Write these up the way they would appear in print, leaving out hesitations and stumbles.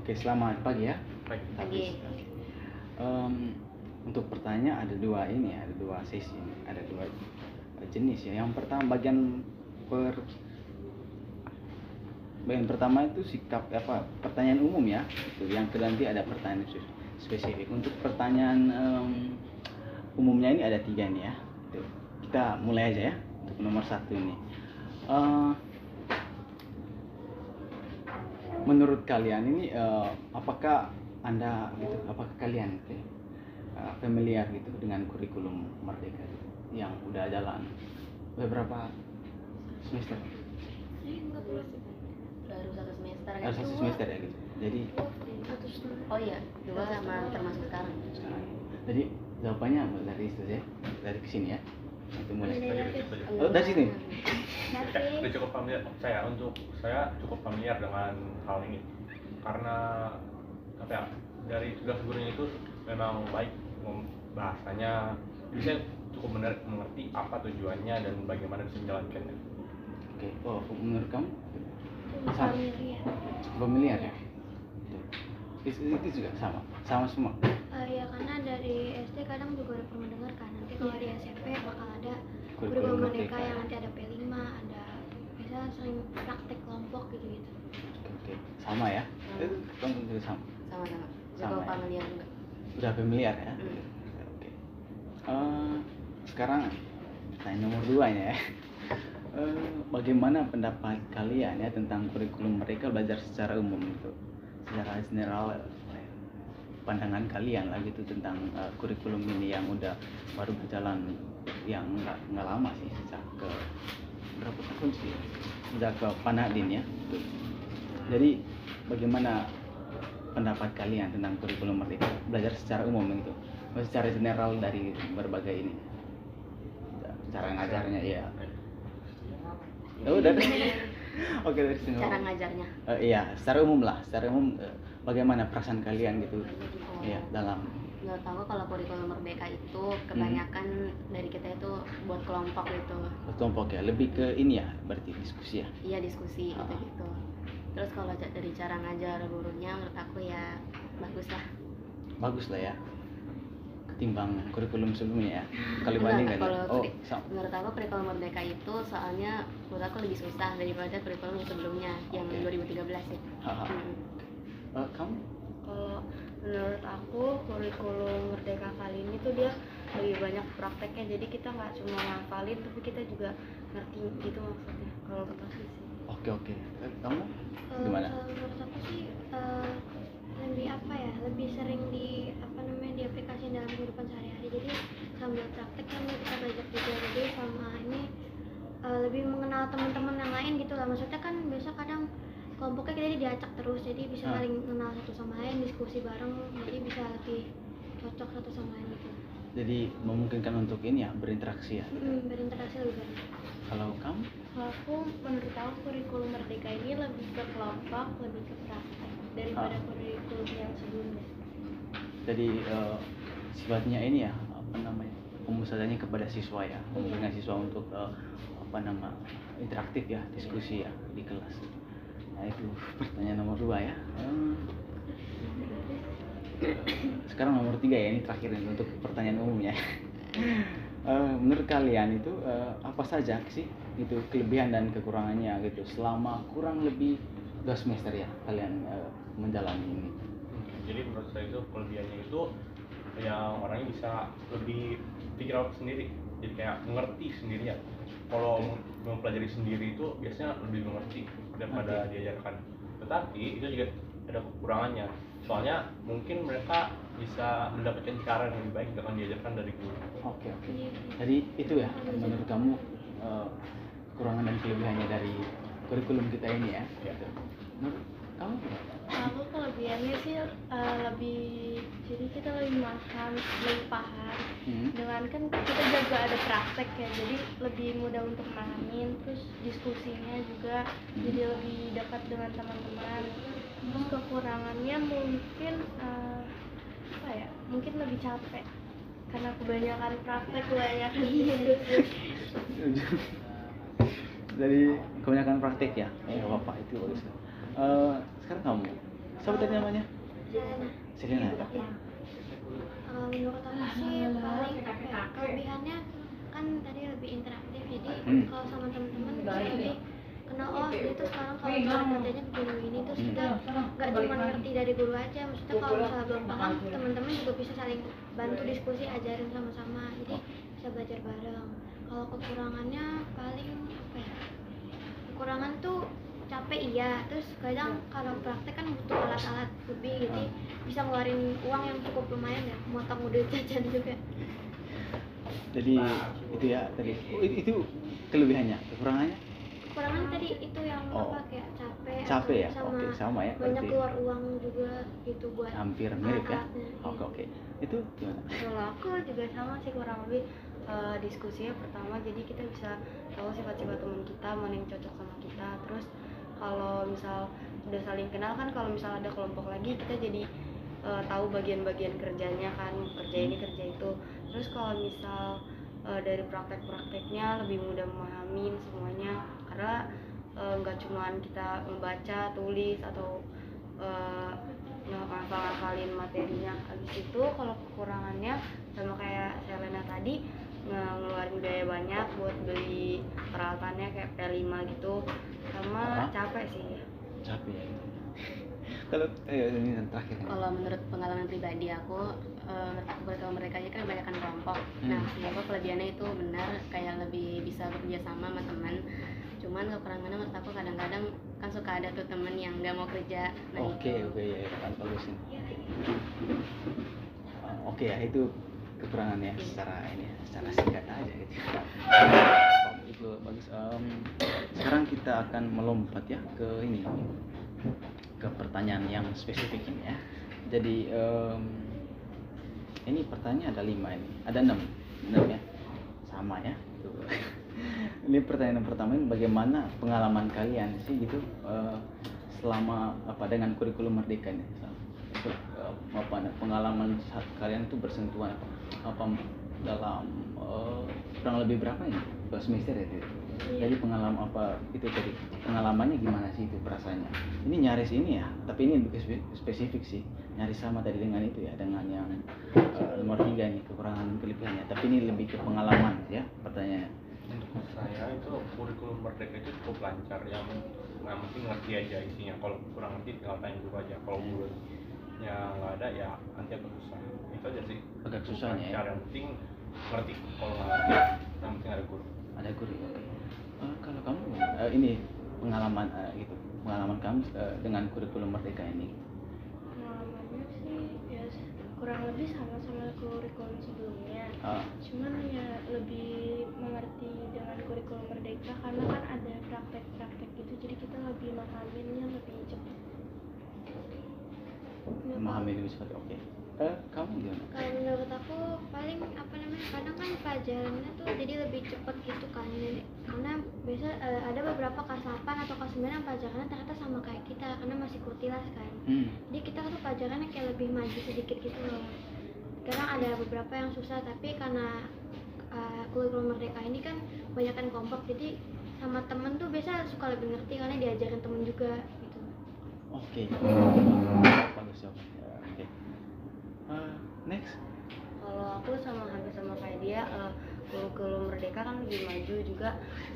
Oke, selamat pagi ya. Pagi. Untuk pertanyaan ada dua ini ya, ada dua sesi, ada dua jenis ya. Yang pertama bagian pertama itu sikap pertanyaan umum ya. Itu yang kedua nanti ada pertanyaan spesifik. Untuk pertanyaan umumnya ini ada 3 nih ya. Itu. Kita mulai aja ya. Untuk nomor 1 ini. Menurut kalian ini apakah kalian familiar gitu dengan kurikulum Merdeka yang udah jalan beberapa semester? Baru 1 semester kan? Baru 1 semester ya gitu. Jadi oh iya, 2 sama termasuk sekarang. Jadi jawabannya dari itu ya, dari kesini ya. Itu mulai. Oh, dari sini. Udah cukup familiar. Saya cukup familiar dengan hal ini karena dari tugas gurunya itu memang baik, bahasanya bisa cukup benar mengerti apa tujuannya dan bagaimana bisa menjalankannya. Oke. Oh, menurut kamu? Familiar ya. Itu juga sama semua. Ya, karena dari SD kadang juga udah pernah dengar kan, nanti kalau di SMP bakal ada kurikulum Merdeka yang nanti ada P5, ada biasa sering praktek kelompok gitu. Oke. Sama ya? Kamu juga sama? Sama-sama. Sama ya? Familiar juga. Udah familiar ya? Oke. Sekarang pertanyaan nomor 2 ya. Bagaimana pendapat kalian ya tentang kurikulum Merdeka belajar secara umum itu? Secara general, pandangan kalian lah gitu tentang kurikulum ini yang udah baru berjalan yang nggak lama sih, sejak ke berapa tahun sih? Sejak ke Panadin ya. Gitu. Jadi bagaimana pendapat kalian tentang kurikulum Merdeka belajar secara umum itu? Secara general dari berbagai ini. Cara ngajarnya ya. Udah deh. Oke, dari sini. Cara ngajarnya. Iya, secara umum lah. Secara umum bagaimana perasaan kalian gitu? Iya, dalam. Menurut aku kalau kurikulum Merdeka itu kebanyakan dari kita itu buat kelompok gitu. Kelompok ya, lebih ke ini ya, berarti diskusi ya? Iya, diskusi gitu. Terus kalau dari cara ngajar gurunya menurut aku ya bagus lah ya, ketimbang kurikulum sebelumnya ya. Kalau bandingkan menurut aku kurikulum Merdeka itu soalnya menurut aku lebih susah daripada kurikulum sebelumnya yang 2013 sih. Kamu? Kalau menurut aku kurikulum Merdeka kali ini tuh dia lebih banyak prakteknya, jadi kita nggak cuma ngafalin tapi kita juga ngerti gitu maksudnya. Kalau menurut aku sih. Oke. Kamu gimana? Menurut aku sih lebih sering diaplikasikan dalam kehidupan sehari-hari. Jadi sambil praktek kan kita belajar juga, jadi sama ini lebih mengenal teman-teman yang lain gitu lah. Maksudnya kan biasa kadang kelompoknya kita diacak terus, jadi bisa saling mengenal satu sama lain, diskusi bareng, jadi bisa lebih cocok satu sama lain gitu. Jadi memungkinkan untuk ini ya, berinteraksi ya? Berinteraksi lebih banyak. Kalau kamu? Kalau aku, menurut aku kurikulum Merdeka ini lebih ke kelompok, lebih ke praktek daripada kurikulum yang sebelumnya. Jadi sifatnya ini ya, pemusatanya kepada siswa ya, memungkinkan siswa untuk interaktif ya, diskusi ya di kelas. Nah itu pertanyaan nomor 2 ya. Sekarang nomor 3 ya, ini terakhir nih untuk pertanyaan umumnya. Menurut kalian itu apa saja sih itu kelebihan dan kekurangannya gitu selama kurang lebih 2 semester ya kalian menjalani ini? Jadi menurut saya itu kelebihannya itu yang orangnya bisa lebih pikir out sendiri, jadi kayak mengerti sendirian. Kalau mempelajari sendiri itu biasanya lebih mengerti daripada diajarkan. Tetapi itu juga ada kekurangannya. Soalnya mungkin mereka bisa mendapatkan cara yang lebih baik dengan diajarkan dari guru. Oke. Jadi itu ya menurut kamu kekurangan dan kelebihannya dari kurikulum kita ini ya. Menurut kamu? Aku kelebihannya sih jadi kita lebih paham. Dengan kan kita juga ada praktek ya, jadi lebih mudah untuk memahami. Terus diskusinya juga jadi lebih dekat dengan teman-teman. Terus kekurangannya mungkin mungkin lebih capek karena kebanyakan praktek Jadi kebanyakan praktek ya, nggak apa-apa itu bagus. Sekarang kamu Siapa tadi namanya? Selena. Selena. Ya. Menurut aku sih paling apa ya, kelebihannya kan tadi lebih interaktif, jadi kalau sama teman-teman bisa lebih kenal, oh dia tuh sekarang kalau cara kerjanya begini ini, terus kita nggak cuma ngerti dari guru aja, maksudnya kalau misalnya belum paham teman-teman juga bisa saling bantu diskusi, ajarin sama-sama, jadi bisa belajar bareng. Kalau kekurangannya paling apa ya, kekurangan tuh capek iya, terus kadang kalau praktek kan butuh alat-alat lebih, jadi bisa ngeluarin uang yang cukup lumayan ya, motong duit jajan juga. Jadi itu ya tadi. Oh, itu kelebihannya. Kekurangannya? Kekurangan tadi itu yang apa, kayak Capek ya? sama, Oke, sama ya. banyak Berarti keluar uang juga gitu buat hampir mirip ya. alat-alatnya. Oke. Itu gimana? Kalau aku juga sama sih, kurang lebih diskusinya pertama, jadi kita bisa tahu sifat-sifat teman kita, mana yang cocok sama kita. Terus kalau misal udah saling kenal kan, kalau misal ada kelompok lagi kita jadi tahu bagian-bagian kerjanya kan, kerja ini kerja itu. Terus kalau misal dari praktek-prakteknya lebih mudah memahami semuanya, karena nggak cuman kita membaca, tulis atau ngafalin materinya. Habis itu kalau kekurangannya sama kayak Selena tadi, ngeluarin biaya banyak buat beli peralatannya kayak P5 gitu, sama capek sih. Capek ya. Kalau ini yang terakhir. Kalau menurut pengalaman pribadi aku, kalau mereka kan kebanyakan kelompok. Nah, kelompok kelebihannya itu benar, kayak lebih bisa bekerja sama teman. Cuman kekurangannya menurut aku kadang-kadang kan suka ada tuh temen yang nggak mau kerja. Nah, Oke ya kan bagusin. Oke ya, itu kekurangannya secara singkat aja gitu. Itu bagus. Sekarang kita akan melompat ya ke ini, ke pertanyaan yang spesifik ini ya. Jadi ini pertanyaan ada 5 ini, ada 6 ya, sama ya. Tuh. Ini pertanyaan yang pertama ini, bagaimana pengalaman kalian sih gitu selama dengan kurikulum merdeka ini? Pengalaman saat kalian tuh bersentuhan apa dalam kurang lebih berapa ini? Semester ya itu. Jadi pengalaman apa itu tadi? Pengalamannya gimana sih itu perasaannya? Ini nyaris ini ya, tapi ini lebih spesifik sih. Nyaris sama tadi dengan itu ya, dengan yang nomor 3 ini, kekurangan kelebihannya. Tapi ini lebih ke pengalaman ya pertanyaannya. Untuk saya itu kurikulum merdeka itu cukup lancar, yang nggak mesti ngerti aja isinya. Kalau kurang ngerti tinggal tanya dulu aja. Kalau gurunya nggak ada ya nanti agak susah. Itu aja sih. Agak susahnya ya. Cara yang penting ngerti. Kalau nggak ngerti, yang penting ada guru. Ada guru. Kalau kamu ini pengalaman gitu, pengalaman kamu dengan kurikulum merdeka ini? Pengalamannya sih ya kurang lebih sama kurikulum sebelumnya. Cuman ya lebih mengerti dengan kurikulum merdeka karena kan ada praktek-praktek gitu, jadi kita lebih memahaminya lebih cepat. Memahami lebih cepat. Oke. Kamu gimana? Kalau menurut aku paling kadang kan pelajarannya tuh jadi lebih cepet gitu kan, karena biasa ada beberapa kelas 8 atau kelas 9 yang pelajarannya ternyata sama kayak kita karena masih kurtilas kan. Jadi kita tuh pelajarannya kayak lebih maju sedikit gitu loh. Sekarang ada beberapa yang susah, tapi karena kurikulum merdeka ini kan kebanyakan kelompok, jadi sama temen tuh biasa suka lebih ngerti karena diajarin temen juga gitu. Oke. Bagus ya. Oke. Next. Kalau aku hampir sama kayak dia, kurikulum merdeka kan lebih maju juga.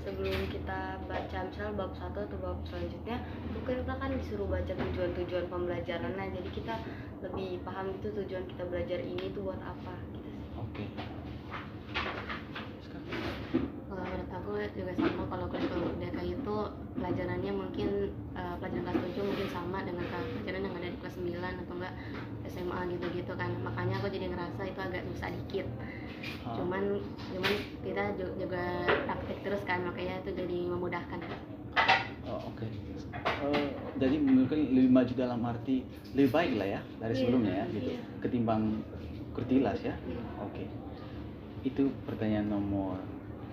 Sebelum kita baca misal bab 1 atau bab selanjutnya, kita kan disuruh baca tujuan-tujuan pembelajarannya, jadi kita lebih paham gitu tujuan kita belajar ini tuh buat apa gitu sih. Oke. Kalau menurut aku juga sama, kalau kurikulum merdeka itu pelajarannya mungkin pelajaran kelas 7 mungkin sama dengan pelajaran yang ada di kelas 9 atau enggak SMA gitu-gitu kan. Makanya aku jadi ngerasa itu agak susah dikit. Cuman kita juga praktik terus kan, makanya itu jadi memudahkan. Oke. Jadi mungkin lebih maju dalam arti lebih baik lah ya dari sebelumnya ya gitu. Ketimbang kurtilas ya. Oke. Itu pertanyaan nomor